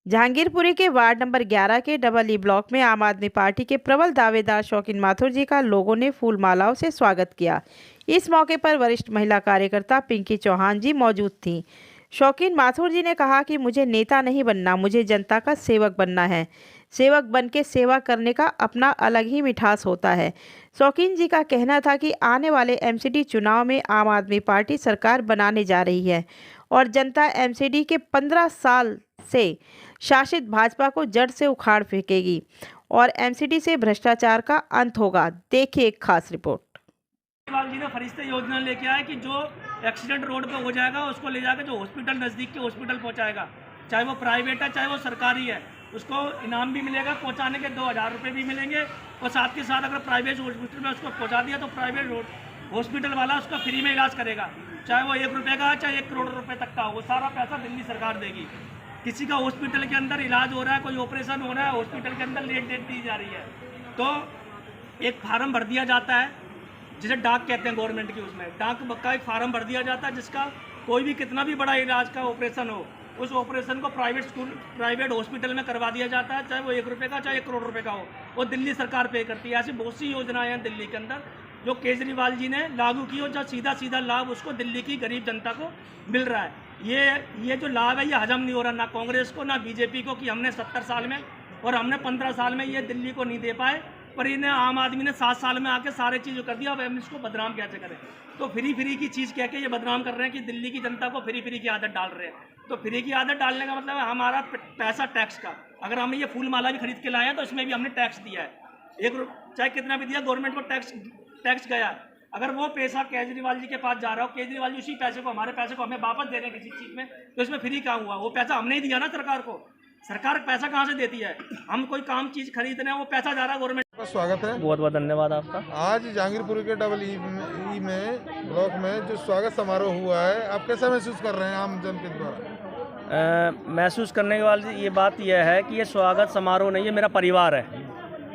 जहांगीरपुरी के ward number 11 के double E block में आम आदमी पार्टी के प्रबल दावेदार शौकीन माथुर जी का लोगों ने फूल मालाओं से स्वागत किया। इस मौके पर वरिष्ठ महिला कार्यकर्ता पिंकी चौहान जी मौजूद थीं। शौकीन माथुर जी ने कहा कि मुझे नेता नहीं बनना, मुझे जनता का सेवक बनना है। सेवक बन के सेवा करने का अपना अलग ही मिठास होता है। शौकीन जी का कहना था कि आने वाले एमसीडी चुनाव में आम आदमी पार्टी सरकार बनाने जा रही है और जनता एमसीडी के 15 साल से शासित भाजपा को जड़ से उखाड़ फेंकेगी और एमसीडी से भ्रष्टाचार का अंत होगा। देखिए एक खास रिपोर्ट। केजरीवाल जी ने फरिश्ते योजना लेके आए कि जो एक्सीडेंट रोड पे हो जाएगा उसको ले जाकर जो हॉस्पिटल नज़दीक के हॉस्पिटल पहुंचाएगा, चाहे वो प्राइवेट है चाहे वो सरकारी है, उसको इनाम भी मिलेगा, पहुंचाने के 2000 रुपये भी मिलेंगे। और साथ के साथ अगर प्राइवेट हॉस्पिटल में उसको पहुंचा दिया तो प्राइवेट हॉस्पिटल वाला उसका फ्री में इलाज करेगा, चाहे वो 1 रुपये का चाहे 1 करोड़ रुपये तक का, वो सारा पैसा दिल्ली सरकार देगी। किसी का हॉस्पिटल के अंदर इलाज हो रहा है, कोई ऑपरेशन हो रहा है, हॉस्पिटल के अंदर लेट डेट दी जा रही है तो एक फार्म भर दिया जाता है जिसे डाक कहते हैं गवर्नमेंट की, उसमें डाक का एक फार्म भर दिया जाता है जिसका कोई भी कितना भी बड़ा इलाज का ऑपरेशन हो, उस ऑपरेशन को प्राइवेट हॉस्पिटल में करवा दिया जाता है, चाहे वो 1 रुपये का चाहे 1 करोड़ रुपये का हो, वो दिल्ली सरकार पे करती है। ऐसी बहुत सी योजनाएं हैं दिल्ली के अंदर जो केजरीवाल जी ने लागू की और जो सीधा सीधा लाभ उसको दिल्ली की गरीब जनता को मिल रहा है। ये जो लाभ है ये हजम नहीं हो रहा ना कांग्रेस को ना बीजेपी को कि हमने 70 साल में और हमने 15 साल में ये दिल्ली को नहीं दे पाए, पर इन्हें आम आदमी ने 7 साल में आके सारे चीज़ कर दिया। अब हम इसको बदनाम कैसे करें? तो फ्री की चीज़ कह के ये बदनाम कर रहे हैं कि दिल्ली की जनता को फ्री की आदत डाल रहे हैं। तो फ्री की आदत डालने का मतलब है हमारा पैसा टैक्स का, अगर हमने ये फूल माला भी खरीद के लाए हैं तो इसमें भी हमने टैक्स दिया है, चाहे कितना भी दिया गवर्नमेंट को टैक्स गया। अगर वो पैसा केजरीवाल जी के पास जा रहा हो, केजरीवाल जी उसी पैसे को हमारे पैसे को हमें वापस दे रहे हैं किसी चीज़ में, तो इसमें फ्री कहाँ हुआ? वो पैसा हमने ही दिया ना सरकार को। सरकार पैसा कहाँ से देती है? हम कोई काम चीज़ खरीद रहे हैं, वो पैसा जा रहा है गवर्नमेंट। आपका स्वागत है। बहुत बहुत धन्यवाद आपका। आज जहांगीरपुर के डबल ई में ब्लॉक में जो स्वागत समारोह हुआ है, आप कैसा महसूस कर रहे हैं आम जन के द्वारा? महसूस करने वाली ये बात यह है कि ये स्वागत समारोह नहीं है, मेरा परिवार है।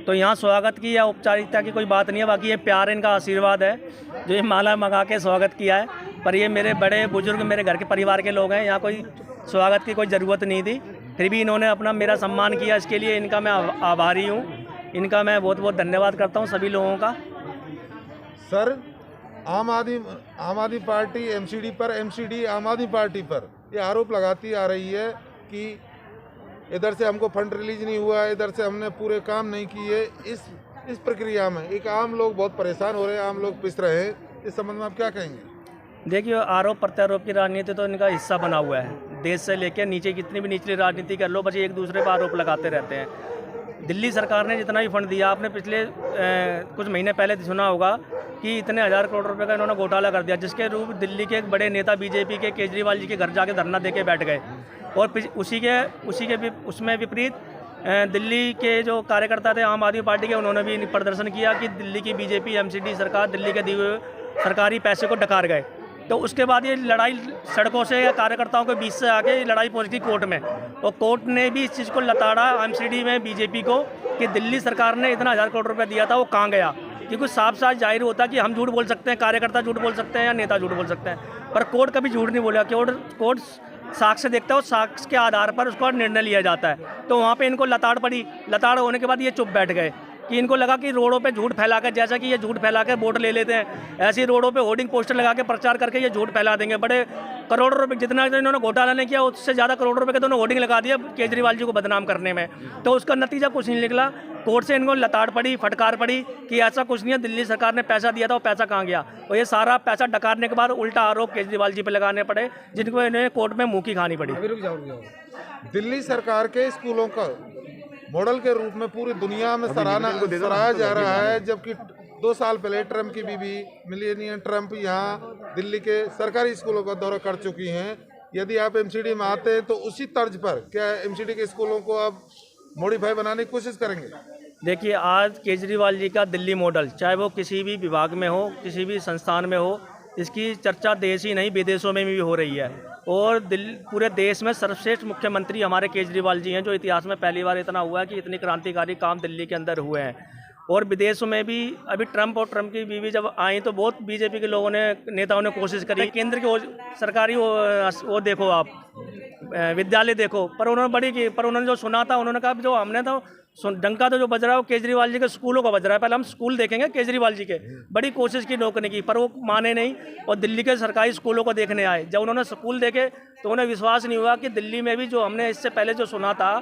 तो यहाँ स्वागत की या औपचारिकता की कोई बात नहीं है, बाकी ये प्यार इनका आशीर्वाद है जो ये माला मंगा के स्वागत किया है। पर ये मेरे बड़े बुजुर्ग मेरे घर के परिवार के लोग हैं, यहाँ कोई स्वागत की कोई ज़रूरत नहीं थी, फिर भी इन्होंने अपना मेरा सम्मान किया, इसके लिए इनका मैं आभारी हूँ। इनका मैं बहुत बहुत धन्यवाद करता हूँ सभी लोगों का। सर, आम आदमी पार्टी एमसीडी पर, एमसीडी आम आदमी पार्टी पर ये आरोप लगाती आ रही है कि इधर से हमको फंड रिलीज नहीं हुआ, इधर से हमने पूरे काम नहीं किए। इस प्रक्रिया में एक आम लोग बहुत परेशान हो रहे हैं, आम लोग पिस रहे हैं। इस संबंध में आप क्या कहेंगे? देखिए, आरोप प्रत्यारोप की राजनीति तो इनका हिस्सा बना हुआ है। देश से लेकर नीचे कितनी भी निचली राजनीति कर लो, बस एक दूसरे पर आरोप लगाते रहते हैं। दिल्ली सरकार ने जितना भी फंड दिया, आपने पिछले कुछ महीने पहले सुना होगा कि इतने 1000 करोड़ रुपए का इन्होंने घोटाला कर दिया, जिसके रूप दिल्ली के एक बड़े नेता बीजेपी के केजरीवाल जी के घर जाके धरना दे के बैठ गए। और उसमें विपरीत दिल्ली के जो कार्यकर्ता थे आम आदमी पार्टी के, उन्होंने भी प्रदर्शन किया कि दिल्ली की बीजेपी एमसीडी सरकार दिल्ली के दिए हुए सरकारी पैसे को डकार गए। तो उसके बाद ये लड़ाई सड़कों से या कार्यकर्ताओं के बीच से आके लड़ाई पहुंच गई कोर्ट में, और कोर्ट ने भी इस चीज़ को लताड़ा एमसीडी में बीजेपी को कि दिल्ली सरकार ने इतना 1000 करोड़ रुपए दिया था, वो कहाँ गया। क्योंकि साफ साफ जाहिर होता है कि हम झूठ बोल सकते हैं, कार्यकर्ता झूठ बोल सकते हैं या नेता झूठ बोल सकते हैं, पर कोर्ट कभी झूठ नहीं बोला। कोर्ट साक्ष्य देखता है, उस साक्ष्य के आधार पर उसका निर्णय लिया जाता है। तो वहाँ पे इनको लताड़ पड़ी, लताड़ होने के बाद ये चुप बैठ गए कि इनको लगा कि रोडों पे झूठ फैलाकर, जैसा कि ये झूठ फैला कर वोट ले लेते हैं, ऐसे ही रोडों पे होर्डिंग पोस्टर लगा के प्रचार करके ये झूठ फैला देंगे। बड़े करोड़ों रुपए, जितना इन्होंने घोटाला नहीं किया उससे ज़्यादा करोड़ों रुपए के दोनों होर्डिंग लगा दिया केजरीवाल जी को बदनाम करने में। तो उसका नतीजा कुछ नहीं निकला। कोर्ट से इनको लताड़ पड़ी, फटकार पड़ी कि ऐसा कुछ नहीं है, दिल्ली सरकार ने पैसा दिया था, वो पैसा कहाँ गया। और ये सारा पैसा डकारने के बाद उल्टा आरोप केजरीवाल जी पर लगाने पड़े, जिनको इन्हें कोर्ट में मुँह की खानी पड़ी। दिल्ली सरकार के स्कूलों का मॉडल के रूप में पूरी दुनिया में सराहा जा रहा है, जबकि 2 साल पहले ट्रम्प की बीवी मिलेनिया ट्रम्प यहाँ दिल्ली के सरकारी स्कूलों का दौरा कर चुकी हैं। यदि आप एमसीडी में आते हैं तो उसी तर्ज पर क्या एमसीडी के स्कूलों को आप मॉडिफाई बनाने की कोशिश करेंगे? देखिए, आज केजरीवाल जी का दिल्ली मॉडल, चाहे वो किसी भी विभाग में हो, किसी भी संस्थान में हो, इसकी चर्चा देश ही नहीं विदेशों में भी हो रही है। और पूरे देश में सर्वश्रेष्ठ मुख्यमंत्री हमारे केजरीवाल जी हैं, जो इतिहास में पहली बार इतना हुआ है कि इतनी क्रांतिकारी काम दिल्ली के अंदर हुए हैं। और विदेशों में भी अभी ट्रंप और ट्रंप की बीवी जब आई तो बहुत बीजेपी के लोगों ने, नेताओं ने कोशिश करी। केंद्र के सरकारी वो देखो आप, विद्यालय देखो, पर उन्होंने बड़ी की, पर उन्होंने जो सुना था, उन्होंने कहा जो हमने तो डंका तो जो बज रहा है वो केजरीवाल जी के स्कूलों का बज रहा है, पहले हम स्कूल देखेंगे केजरीवाल जी के। बड़ी कोशिश की रोकने की, पर वो माने नहीं और दिल्ली के सरकारी स्कूलों को देखने आए। जब उन्होंने स्कूल देखे तो उन्हें विश्वास नहीं हुआ कि दिल्ली में भी जो हमने इससे पहले जो सुना था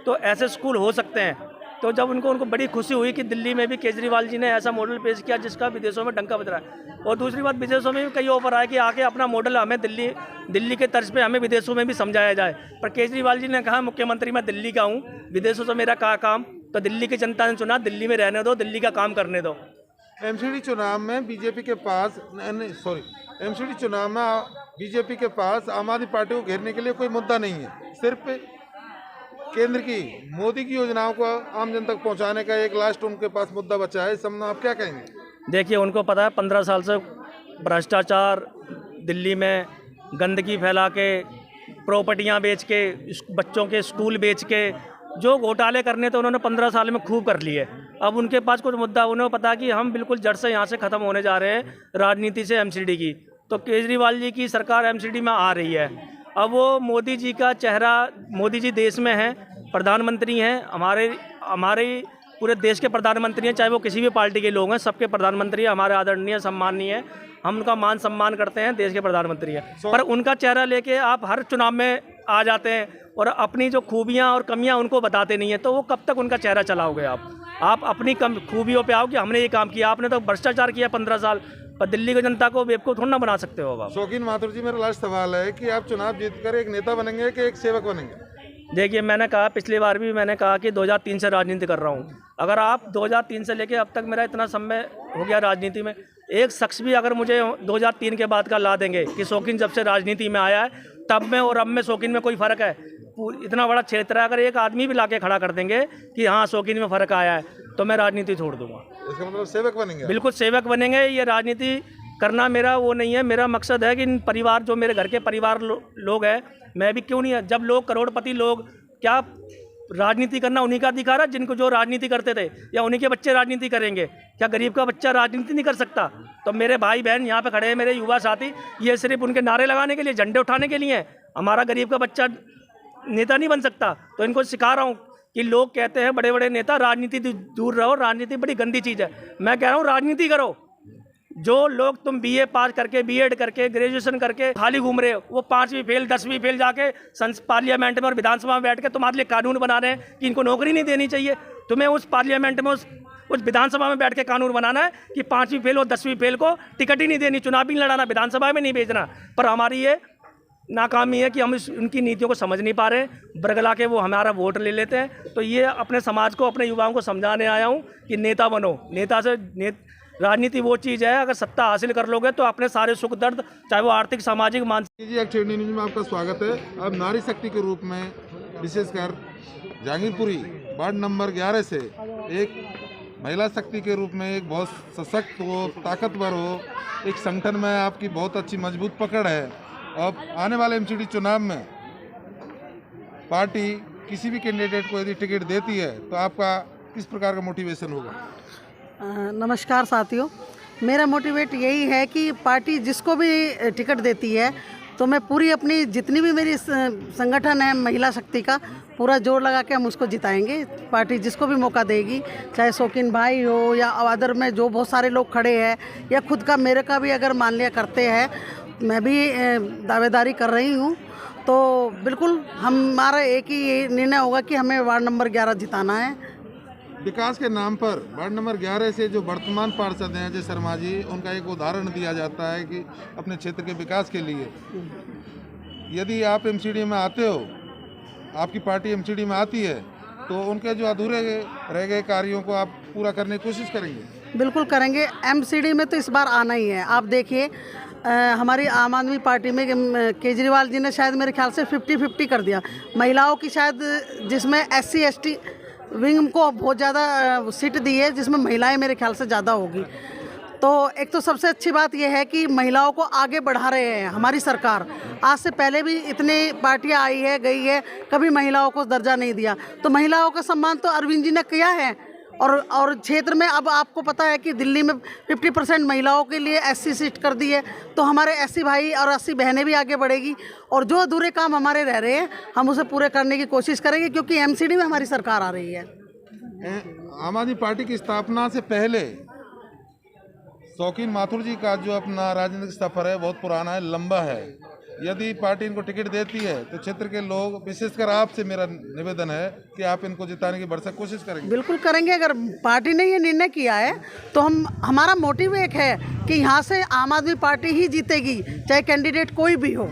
तो ऐसे स्कूल हो सकते हैं। तो जब उनको बड़ी खुशी हुई कि दिल्ली में भी केजरीवाल जी ने ऐसा मॉडल पेश किया जिसका विदेशों में डंका बज रहा है। और दूसरी बात, विदेशों में भी कई ऑफर आए कि आके अपना मॉडल हमें दिल्ली के तर्ज पे हमें विदेशों में भी समझाया जाए। पर केजरीवाल जी ने कहा मुख्यमंत्री मैं दिल्ली का हूँ, विदेशों से मेरा क्या काम। तो दिल्ली की जनता ने चुना, दिल्ली में रहने दो, दिल्ली का काम करने दो। एमसीडी चुनाव में बीजेपी के पास एमसीडी चुनाव में बीजेपी के पास आम आदमी पार्टी को घेरने के लिए कोई मुद्दा नहीं है। सिर्फ केंद्र की मोदी की योजनाओं को आम जन तक पहुंचाने का एक लास्ट उनके पास मुद्दा बचा है। इस संबंध में आप क्या कहेंगे? देखिए, उनको पता है 15 साल से भ्रष्टाचार, दिल्ली में गंदगी फैला के, प्रॉपर्टियां बेच के, बच्चों के स्कूल बेच के जो घोटाले करने थे उन्होंने 15 साल में खूब कर लिए। अब उनके पास कुछ मुद्दा, उन्हें पता कि हम बिल्कुल जड़ से यहाँ से ख़त्म होने जा रहे हैं राजनीति से एमसीडी की। तो केजरीवाल जी की सरकार एमसीडी में आ रही है। अब वो मोदी जी का चेहरा, मोदी जी देश में हैं, प्रधानमंत्री हैं, हमारे पूरे देश के प्रधानमंत्री हैं, चाहे वो किसी भी पार्टी के लोग हैं, सबके प्रधानमंत्री हैं, हमारे आदरणीय सम्माननीय हैं, हम उनका मान सम्मान करते हैं, देश के प्रधानमंत्री हैं। पर उनका चेहरा लेके आप हर चुनाव में आ जाते हैं और अपनी जो खूबियां और कमियां उनको बताते नहीं हैं, तो वो कब तक उनका चेहरा चलाओगे आप अपनी खूबियों पे आओ कि हमने ये काम किया। आपने तो भ्रष्टाचार किया 15 साल, पर दिल्ली की जनता को बेवकूफ़ थोड़ा ना बना सकते हो आप। शौकीन माथुर जी, मेरा लास्ट सवाल है कि आप चुनाव जीतकर एक नेता बनेंगे कि एक सेवक बनेंगे? देखिए, मैंने कहा, पिछली बार भी मैंने कहा कि 2003 से राजनीति कर रहा हूँ। अगर आप 2003 से लेके अब तक मेरा इतना समय हो गया राजनीति में, एक शख्स भी अगर मुझे 2003 के बाद का ला देंगे कि शौकीन जब से राजनीति में आया है तब में और अब में शौकीन में कोई फ़र्क है, इतना बड़ा क्षेत्र है, अगर एक आदमी भी ला के खड़ा कर देंगे कि हाँ शौकीन में फ़र्क आया है, तो मैं राजनीति छोड़ दूंगा। इसका मतलब सेवक बनेंगे? बिल्कुल सेवक बनेंगे। ये राजनीति करना मेरा वो नहीं है। मेरा मकसद है कि इन परिवार, जो मेरे घर के परिवार लोग हैं, मैं भी क्यों नहीं है, जब लोग करोड़पति लोग, क्या राजनीति करना उन्हीं का अधिकार है जिनको जो राजनीति करते थे, या उन्हीं के बच्चे राजनीति करेंगे? क्या गरीब का बच्चा राजनीति नहीं कर सकता? तो मेरे भाई बहन यहाँ पे खड़े हैं, मेरे युवा साथी, ये सिर्फ उनके नारे लगाने के लिए, झंडे उठाने के लिए है। हमारा गरीब का बच्चा नेता नहीं बन सकता। तो इनको सिखा रहा हूँ कि लोग कहते हैं बड़े बड़े नेता राजनीति दूर रहो, राजनीति बड़ी गंदी चीज़ है। मैं कह रहा हूँ राजनीति करो। जो लोग तुम बीए पास करके, बीएड करके, ग्रेजुएशन करके खाली घूम रहे हो, वो 5वीं फेल 10वीं फेल जाके पार्लियामेंट में और विधानसभा में बैठ के तुम्हारे लिए कानून बना रहे हैं कि इनको नौकरी नहीं देनी चाहिए। तुम्हें उस पार्लियामेंट में, उस विधानसभा में बैठ के कानून बनाना है कि 5वीं फेल और 10वीं फेल को टिकट ही नहीं देनी, चुनाव भी नहीं लड़ाना, विधानसभा में नहीं भेजना। पर हमारी ये नाकामी है कि हम उनकी नीतियों को समझ नहीं पा रहे, बरगला के वो हमारा वोट ले लेते हैं। तो ये अपने समाज को, अपने युवाओं को समझाने आया हूँ कि नेता बनो। नेता से राजनीति वो चीज़ है, अगर सत्ता हासिल कर लोगे तो अपने सारे सुख दर्द, चाहे वो आर्थिक, सामाजिक, मानसिक। जी, एक्ट न्यूज में आपका स्वागत है। अब नारी शक्ति के रूप में विशेषकर जहांगीरपुरी वार्ड नंबर 11 से एक महिला शक्ति के रूप में एक बहुत सशक्त हो, ताकतवर हो, एक संगठन में आपकी बहुत अच्छी मजबूत पकड़ है। अब आने वाले एमसीडी चुनाव में पार्टी किसी भी कैंडिडेट को यदि टिकट देती है तो आपका किस प्रकार का मोटिवेशन होगा? नमस्कार साथियों, मेरा मोटिवेट यही है कि पार्टी जिसको भी टिकट देती है तो मैं पूरी अपनी, जितनी भी मेरी संगठन है महिला शक्ति का, पूरा जोर लगा के हम उसको जिताएंगे। पार्टी जिसको भी मौका देगी, चाहे शौकीन भाई हो या अवादर में जो बहुत सारे लोग खड़े हैं, या खुद का, मेरे का भी अगर मान लिया करते हैं, मैं भी दावेदारी कर रही हूँ, तो बिल्कुल हमारा एक ही निर्णय होगा कि हमें वार्ड नंबर 11 जिताना है। विकास के नाम पर वार्ड नंबर 11 से जो वर्तमान पार्षद हैं अजय शर्मा जी, उनका एक उदाहरण दिया जाता है कि अपने क्षेत्र के विकास के लिए यदि आप एमसीडी में आते हो, आपकी पार्टी एमसीडी में आती है, तो उनके जो अधूरे रह गए कार्यों को आप पूरा करने की कोशिश करेंगे? बिल्कुल करेंगे। एमसीडी में तो इस बार आना ही है। आप देखिए, हमारी आम आदमी पार्टी में केजरीवाल जी ने शायद मेरे ख्याल से 50-50 कर दिया। महिलाओं की शायद, जिसमें SC ST विंग को बहुत ज़्यादा सीट दी है, जिसमें महिलाएं मेरे ख्याल से ज़्यादा होगी। तो एक तो सबसे अच्छी बात यह है कि महिलाओं को आगे बढ़ा रहे हैं हमारी सरकार। आज से पहले भी इतनी पार्टियां आई है, गई है, कभी महिलाओं को दर्जा नहीं दिया। तो महिलाओं का सम्मान तो अरविंद जी ने किया है, और क्षेत्र में अब आपको पता है कि दिल्ली में 50% महिलाओं के लिए SC सीट कर दी है, तो हमारे SC भाई और SC बहनें भी आगे बढ़ेगी और जो अधूरे काम हमारे रह रहे हैं हम उसे पूरे करने की कोशिश करेंगे, क्योंकि MCD में हमारी सरकार आ रही है। आम आदमी पार्टी की स्थापना से पहले शौकीन माथुर जी का जो अपना राजनीतिक सफर है बहुत पुराना है, लंबा है। यदि पार्टी इनको टिकट देती है तो क्षेत्र के लोग, विशेषकर आपसे मेरा निवेदन है कि आप इनको जिताने की भरसक कोशिश करेंगे। बिल्कुल करेंगे। अगर पार्टी ने ये निर्णय किया है तो हमारा मोटिव एक है कि यहाँ से आम आदमी पार्टी ही जीतेगी, चाहे कैंडिडेट कोई भी हो।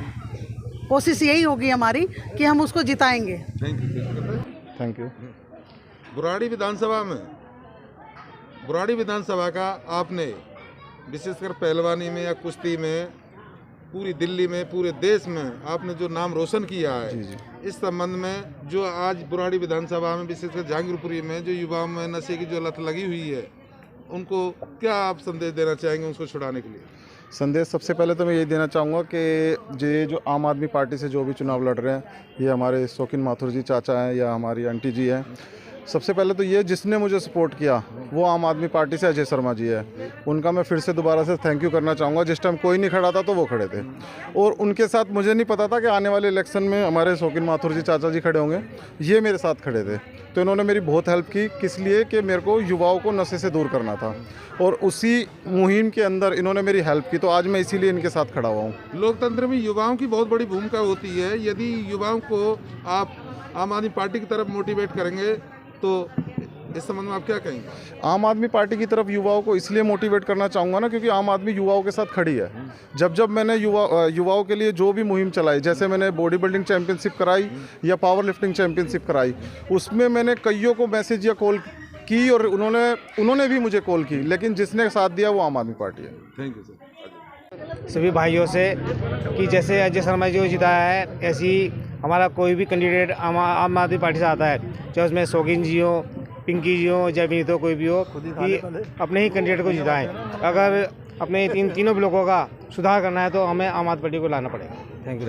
कोशिश यही होगी हमारी कि हम उसको जिताएंगे। Thank you. बुराड़ी विधानसभा का आपने विशेषकर पहलवानी में या कुश्ती में पूरी दिल्ली में, पूरे देश में आपने जो नाम रोशन किया है, इस संबंध में जो आज बुराड़ी विधानसभा में विशेषकर जहांगीरपुरी में जो युवाओं में नशे की जो लत लगी हुई है, उनको क्या आप संदेश देना चाहेंगे उसको छुड़ाने के लिए? संदेश सबसे पहले तो मैं यही देना चाहूँगा कि ये जो आम आदमी पार्टी से जो भी चुनाव लड़ रहे हैं, ये हमारे शौकीन माथुर जी चाचा हैं या हमारी आंटी जी हैं। सबसे पहले तो ये जिसने मुझे सपोर्ट किया वो आम आदमी पार्टी से अजय शर्मा जी है, उनका मैं फिर से दोबारा से थैंक यू करना चाहूँगा। जिस टाइम कोई नहीं खड़ा था तो वो खड़े थे, और उनके साथ मुझे नहीं पता था कि आने वाले इलेक्शन में हमारे शौकीन माथुर जी चाचा जी खड़े होंगे, ये मेरे साथ खड़े थे। तो इन्होंने मेरी बहुत हेल्प की, किस लिए कि मेरे को युवाओं को नशे से दूर करना था, और उसी मुहिम के अंदर इन्होंने मेरी हेल्प की, तो आज मैं इसीलिए इनके साथ खड़ा हुआ हूँ। लोकतंत्र में युवाओं की बहुत बड़ी भूमिका होती है। यदि युवाओं को आप आम आदमी पार्टी की तरफ मोटिवेट करेंगे तो इस संबंध में आप क्या कहेंगे? आम आदमी पार्टी की तरफ युवाओं को इसलिए मोटिवेट करना चाहूँगा ना, क्योंकि आम आदमी युवाओं के साथ खड़ी है। जब मैंने युवाओं के लिए जो भी मुहिम चलाई, जैसे मैंने बॉडी बिल्डिंग चैंपियनशिप कराई या पावर लिफ्टिंग चैंपियनशिप कराई, उसमें मैंने कईयों को मैसेज या कॉल की और उन्होंने भी मुझे कॉल की, लेकिन जिसने साथ दिया वो आम आदमी पार्टी है। Thank you sir. सभी भाइयों से कि जैसे अजय शर्मा जी को जिताया है, ऐसी हमारा कोई भी कैंडिडेट आम आदमी पार्टी से आता है, चाहे उसमें शौकीन जी हो, पिंकी जी हो, जय विनीत हो, कोई भी हो, कि अपने ही कैंडिडेट को जिताएं। अगर अपने तीनों ब्लॉकों का सुधार करना है तो हमें आम आदमी पार्टी को लाना पड़ेगा। Thank you.